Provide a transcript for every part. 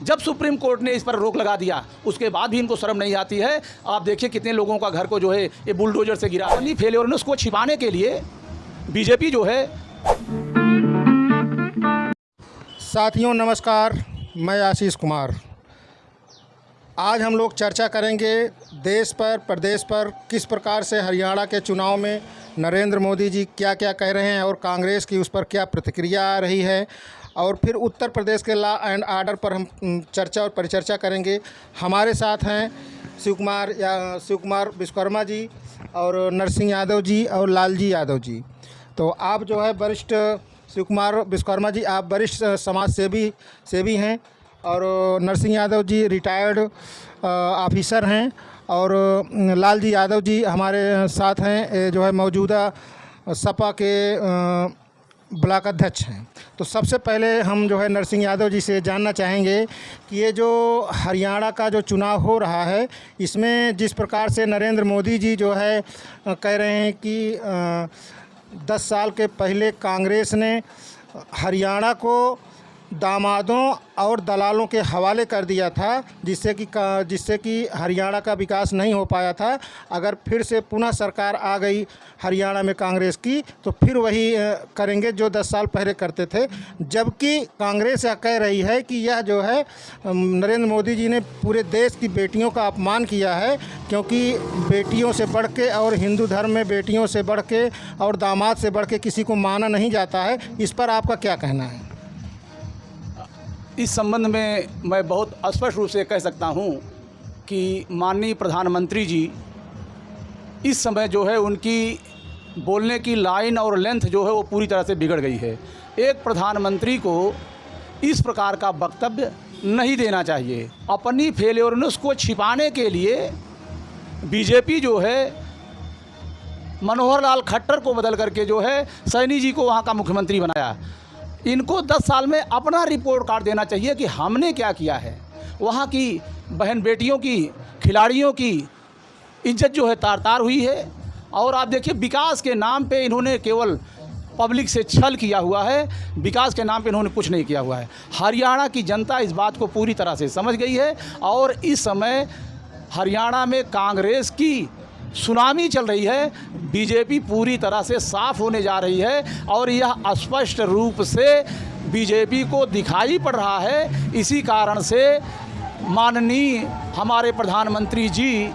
जब supreme court ने इस पर रोक लगा दिया उसके बाद भी इनको शर्म नहीं आती है। आप देखिए कितने लोगों का घर को जो है ये बुलडोजर से गिरा। अपनी फेलियरनेस को छिपाने के लिए बीजेपी जो है। साथियों नमस्कार, मैं आशीष कुमार। आज हम लोग चर्चा करेंगे देश पर, प्रदेश पर किस प्रकार से हरियाणा के चुनाव में नरेंद्र मोदी जी क्या क्या कह रहे हैं और कांग्रेस की उस पर क्या प्रतिक्रिया आ रही है, और फिर उत्तर प्रदेश के लॉ एंड आर्डर पर हम चर्चा और परिचर्चा करेंगे। हमारे साथ हैं शिव कुमार विश्वकर्मा जी और नरसिंह यादव जी और लालजी यादव जी। तो आप जो है वरिष्ठ शिव कुमार विश्वकर्मा जी, आप वरिष्ठ समाज सेवी हैं, और नरसिंह यादव जी रिटायर्ड ऑफिसर हैं, और लालजी यादव जी हमारे साथ हैं जो है मौजूदा सपा के ब्लॉक अध्यक्ष हैं। तो सबसे पहले हम जो है नरसिंह यादव जी से जानना चाहेंगे कि ये जो हरियाणा का जो चुनाव हो रहा है, इसमें जिस प्रकार से नरेंद्र मोदी जी जो है कह रहे हैं कि 10 साल के पहले कांग्रेस ने हरियाणा को दामादों और दलालों के हवाले कर दिया था, जिससे कि हरियाणा का विकास नहीं हो पाया था। अगर फिर से पुनः सरकार आ गई हरियाणा में कांग्रेस की, तो फिर वही करेंगे जो 10 साल पहले करते थे। जबकि कांग्रेस यह कह रही है कि यह जो है नरेंद्र मोदी जी ने पूरे देश की बेटियों का अपमान किया है, क्योंकि बेटियों से बढ़ के और हिंदू धर्म में बेटियों से बढ़ के और दामाद से बढ़ के किसी को माना नहीं जाता है। इस पर आपका क्या कहना है? इस संबंध में मैं बहुत स्पष्ट रूप से कह सकता हूं कि माननीय प्रधानमंत्री जी इस समय जो है उनकी बोलने की लाइन और लेंथ जो है वो पूरी तरह से बिगड़ गई है। एक प्रधानमंत्री को इस प्रकार का वक्तव्य नहीं देना चाहिए। अपनी फेलियरनेस को छिपाने के लिए बीजेपी जो है मनोहर लाल खट्टर को बदल करके जो है सैनी जी को वहाँ का मुख्यमंत्री बनाया। इनको 10 साल में अपना रिपोर्ट कार्ड देना चाहिए कि हमने क्या किया है। वहाँ की बहन बेटियों की, खिलाड़ियों की इज्जत जो है तार तार हुई है। और आप देखिए विकास के नाम पे इन्होंने केवल पब्लिक से छल किया हुआ है, विकास के नाम पे इन्होंने कुछ नहीं किया हुआ है। हरियाणा की जनता इस बात को पूरी तरह से समझ गई है, और इस समय हरियाणा में कांग्रेस की सुनामी चल रही है। बीजेपी पूरी तरह से साफ होने जा रही है, और यह स्पष्ट रूप से बीजेपी को दिखाई पड़ रहा है। इसी कारण से माननीय हमारे प्रधानमंत्री जी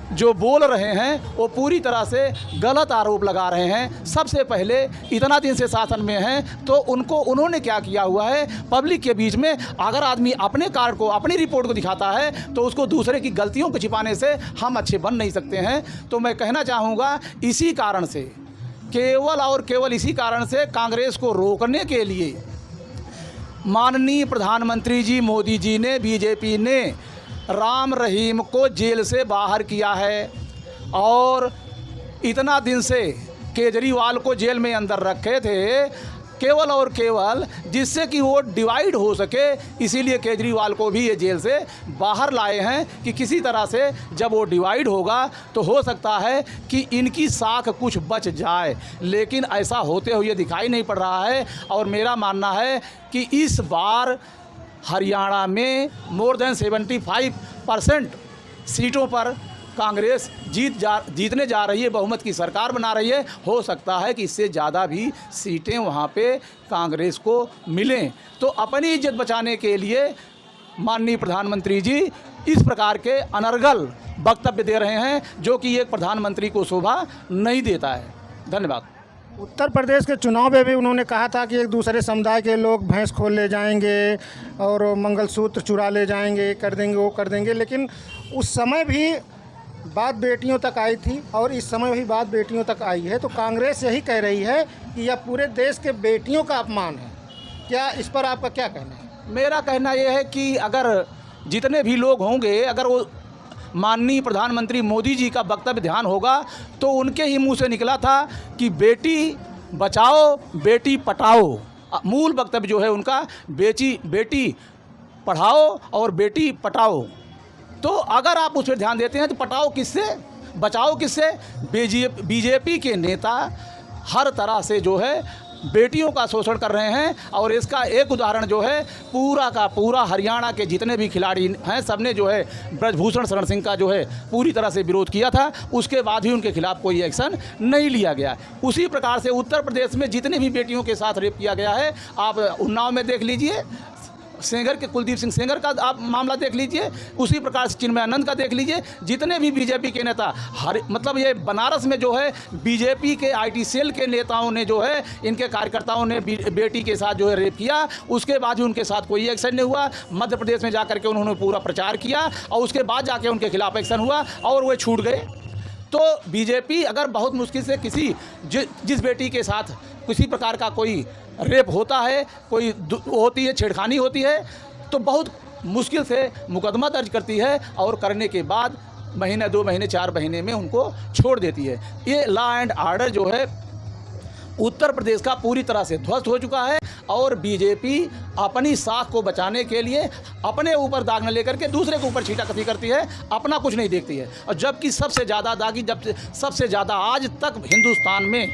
जो बोल रहे हैं वो पूरी तरह से गलत आरोप लगा रहे हैं। सबसे पहले इतना दिन से शासन में हैं तो उन्होंने क्या किया हुआ है पब्लिक के बीच में। अगर आदमी अपने कार्ड को, अपनी रिपोर्ट को दिखाता है तो उसको दूसरे की गलतियों को छिपाने से हम अच्छे बन नहीं सकते हैं। तो मैं कहना चाहूँगा इसी कारण से, केवल और केवल इसी कारण से कांग्रेस को रोकने के लिए माननीय प्रधानमंत्री जी मोदी जी ने, बीजेपी ने राम रहीम को जेल से बाहर किया है, और इतना दिन से केजरीवाल को जेल में अंदर रखे थे केवल और केवल जिससे कि वो डिवाइड हो सके। इसीलिए केजरीवाल को भी ये जेल से बाहर लाए हैं कि किसी तरह से जब वो डिवाइड होगा तो हो सकता है कि इनकी साख कुछ बच जाए, लेकिन ऐसा होते हुए दिखाई नहीं पड़ रहा है। और मेरा मानना है कि इस बार हरियाणा में मोर देन 75% सीटों पर कांग्रेस जीतने जा रही है, बहुमत की सरकार बना रही है। हो सकता है कि इससे ज़्यादा भी सीटें वहाँ पे कांग्रेस को मिलें। तो अपनी इज्जत बचाने के लिए माननीय प्रधानमंत्री जी इस प्रकार के अनर्गल वक्तव्य दे रहे हैं, जो कि एक प्रधानमंत्री को शोभा नहीं देता है। धन्यवाद। उत्तर प्रदेश के चुनाव में भी उन्होंने कहा था कि एक दूसरे समुदाय के लोग भैंस खोल ले जाएंगे और मंगलसूत्र चुरा ले जाएंगे, कर देंगे, वो कर देंगे। लेकिन उस समय भी बात बेटियों तक आई थी, और इस समय भी बात बेटियों तक आई है। तो कांग्रेस यही कह रही है कि यह पूरे देश के बेटियों का अपमान है। क्या इस पर आपका क्या कहना है? मेरा कहना यह है कि अगर जितने भी लोग होंगे, अगर वो माननीय प्रधानमंत्री मोदी जी का वक्तव्य ध्यान होगा तो उनके ही मुंह से निकला था कि बेटी बचाओ बेटी पटाओ। मूल वक्तव्य जो है उनका बेटी पढ़ाओ और बेटी पटाओ। तो अगर आप उस पर ध्यान देते हैं तो पटाओ किससे, बचाओ किससे? बीजेपी के नेता हर तरह से जो है बेटियों का शोषण कर रहे हैं। और इसका एक उदाहरण जो है, पूरा का पूरा हरियाणा के जितने भी खिलाड़ी हैं सबने जो है ब्रजभूषण शरण सिंह का जो है पूरी तरह से विरोध किया था, उसके बाद ही उनके खिलाफ कोई एक्शन नहीं लिया गया। उसी प्रकार से उत्तर प्रदेश में जितने भी बेटियों के साथ रेप किया गया है, आप उन्नाव में देख लीजिए, सेंगर के कुलदीप सिंह सेंगर का आप मामला देख लीजिए, उसी प्रकार से चिन्मयानंद का देख लीजिए। जितने भी बीजेपी के नेता मतलब ये बनारस में जो है बीजेपी के आईटी सेल के नेताओं ने जो है इनके कार्यकर्ताओं ने बेटी के साथ जो है रेप किया, उसके बाद भी उनके साथ कोई एक्शन नहीं हुआ। मध्य प्रदेश में जाकर के उन्होंने पूरा प्रचार किया और उसके बाद जाके उनके खिलाफ एक्शन हुआ और वो छूट गए। तो बीजेपी अगर बहुत मुश्किल से किसी जिस बेटी के साथ किसी प्रकार का कोई रेप होता है, कोई होती है, छेड़खानी होती है, तो बहुत मुश्किल से मुकदमा दर्ज करती है और करने के बाद महीने 2 महीने 4 महीने में उनको छोड़ देती है। ये लॉ एंड ऑर्डर जो है उत्तर प्रदेश का पूरी तरह से ध्वस्त हो चुका है और बीजेपी अपनी साख को बचाने के लिए अपने ऊपर दाग न लेकर के दूसरे के ऊपर छींटाकती करती है, अपना कुछ नहीं देखती है। और जबकि सबसे ज़्यादा दागी, जब सबसे ज़्यादा आज तक हिंदुस्तान में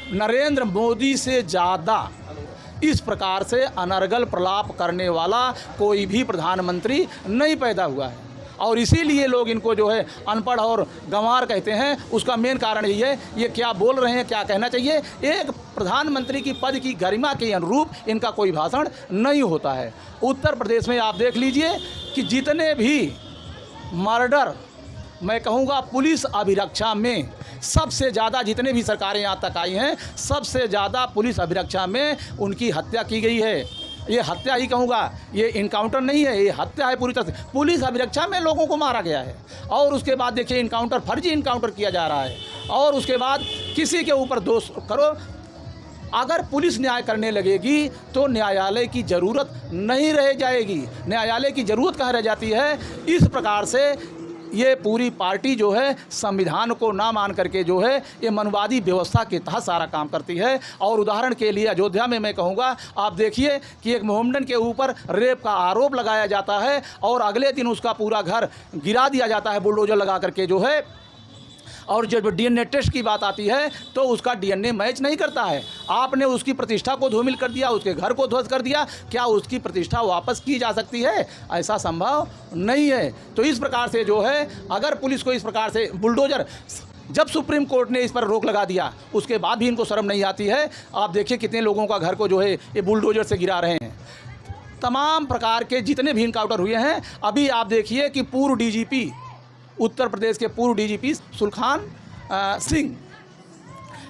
नरेंद्र मोदी से ज़्यादा इस प्रकार से अनर्गल प्रलाप करने वाला कोई भी प्रधानमंत्री नहीं पैदा हुआ है। और इसीलिए लोग इनको जो है अनपढ़ और गंवार कहते हैं। उसका मेन कारण यही है, ये क्या बोल रहे हैं, क्या कहना चाहिए। एक प्रधानमंत्री की पद की गरिमा के अनुरूप इनका कोई भाषण नहीं होता है। उत्तर प्रदेश में आप देख लीजिए कि जितने भी मर्डर, मैं कहूँगा पुलिस अभिरक्षा में सबसे ज़्यादा, जितने भी सरकारें यहाँ तक आई हैं, सबसे ज़्यादा पुलिस अभिरक्षा में उनकी हत्या की गई है। ये हत्या ही कहूँगा, ये इनकाउंटर नहीं है, ये हत्या है पूरी तरह से। पुलिस अभिरक्षा में लोगों को मारा गया है और उसके बाद देखिए इनकाउंटर, फर्जी इनकाउंटर किया जा रहा है और उसके बाद किसी के ऊपर दोष करो। अगर पुलिस न्याय करने लगेगी तो न्यायालय की ज़रूरत नहीं रह जाएगी। न्यायालय की ज़रूरत कहाँ रह जाती है? इस प्रकार से ये पूरी पार्टी जो है संविधान को ना मान करके जो है ये मनवादी व्यवस्था के तहत सारा काम करती है। और उदाहरण के लिए अयोध्या में मैं कहूँगा, आप देखिए कि एक मोहम्मदन के ऊपर रेप का आरोप लगाया जाता है और अगले दिन उसका पूरा घर गिरा दिया जाता है बुलडोजर लगा करके जो है। और जब डीएनए टेस्ट की बात आती है तो उसका डीएनए मैच नहीं करता है। आपने उसकी प्रतिष्ठा को धूमिल कर दिया, उसके घर को ध्वस्त कर दिया। क्या उसकी प्रतिष्ठा वापस की जा सकती है? ऐसा संभव नहीं है। तो इस प्रकार से जो है, अगर पुलिस को इस प्रकार से बुलडोजर, जब सुप्रीम कोर्ट ने इस पर रोक लगा दिया उसके बाद भी इनको शर्म नहीं आती है। आप देखिए कितने लोगों का घर को जो है ये बुलडोजर से गिरा रहे हैं। तमाम प्रकार के जितने भी इनकाउंटर हुए हैं, अभी आप देखिए कि पूर्व डीजीपी, उत्तर प्रदेश के पूर्व डीजीपी सुलखान सिंह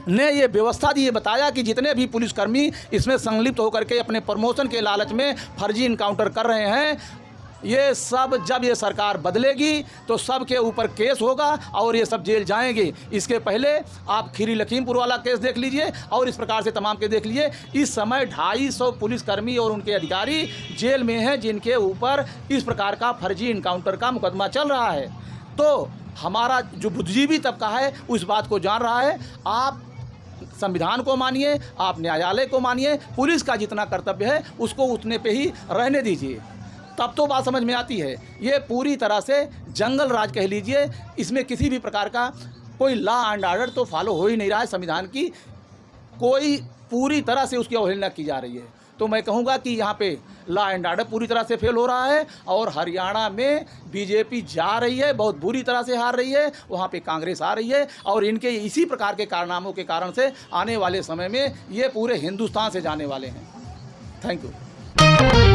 ने ये व्यवस्था दी, ये बताया कि जितने भी पुलिसकर्मी इसमें संलिप्त होकर के अपने प्रमोशन के लालच में फर्जी इनकाउंटर कर रहे हैं, ये सब जब ये सरकार बदलेगी तो सब के ऊपर केस होगा और ये सब जेल जाएंगे। इसके पहले आप खीरी लखीमपुर वाला केस देख लीजिए और इस प्रकार से तमाम के देख लीजिए। इस समय 250 पुलिसकर्मी और उनके अधिकारी जेल में हैं जिनके ऊपर इस प्रकार का फर्जी इनकाउंटर का मुकदमा चल रहा है। तो हमारा जो बुद्धिजीवी तबका है उस बात को जान रहा है। आप संविधान को मानिए, आप न्यायालय को मानिए, पुलिस का जितना कर्तव्य है उसको उतने पे ही रहने दीजिए, तब तो बात समझ में आती है। ये पूरी तरह से जंगल राज कह लीजिए, इसमें किसी भी प्रकार का कोई लॉ एंड ऑर्डर तो फॉलो हो ही नहीं रहा है। संविधान की कोई पूरी तरह से उसकी अवहेलना की जा रही है। तो मैं कहूँगा कि यहाँ पे लॉ एंड ऑर्डर पूरी तरह से फेल हो रहा है और हरियाणा में बीजेपी जा रही है, बहुत बुरी तरह से हार रही है। वहाँ पे कांग्रेस आ रही है और इनके इसी प्रकार के कारनामों के कारण से आने वाले समय में ये पूरे हिंदुस्तान से जाने वाले हैं। Thank you.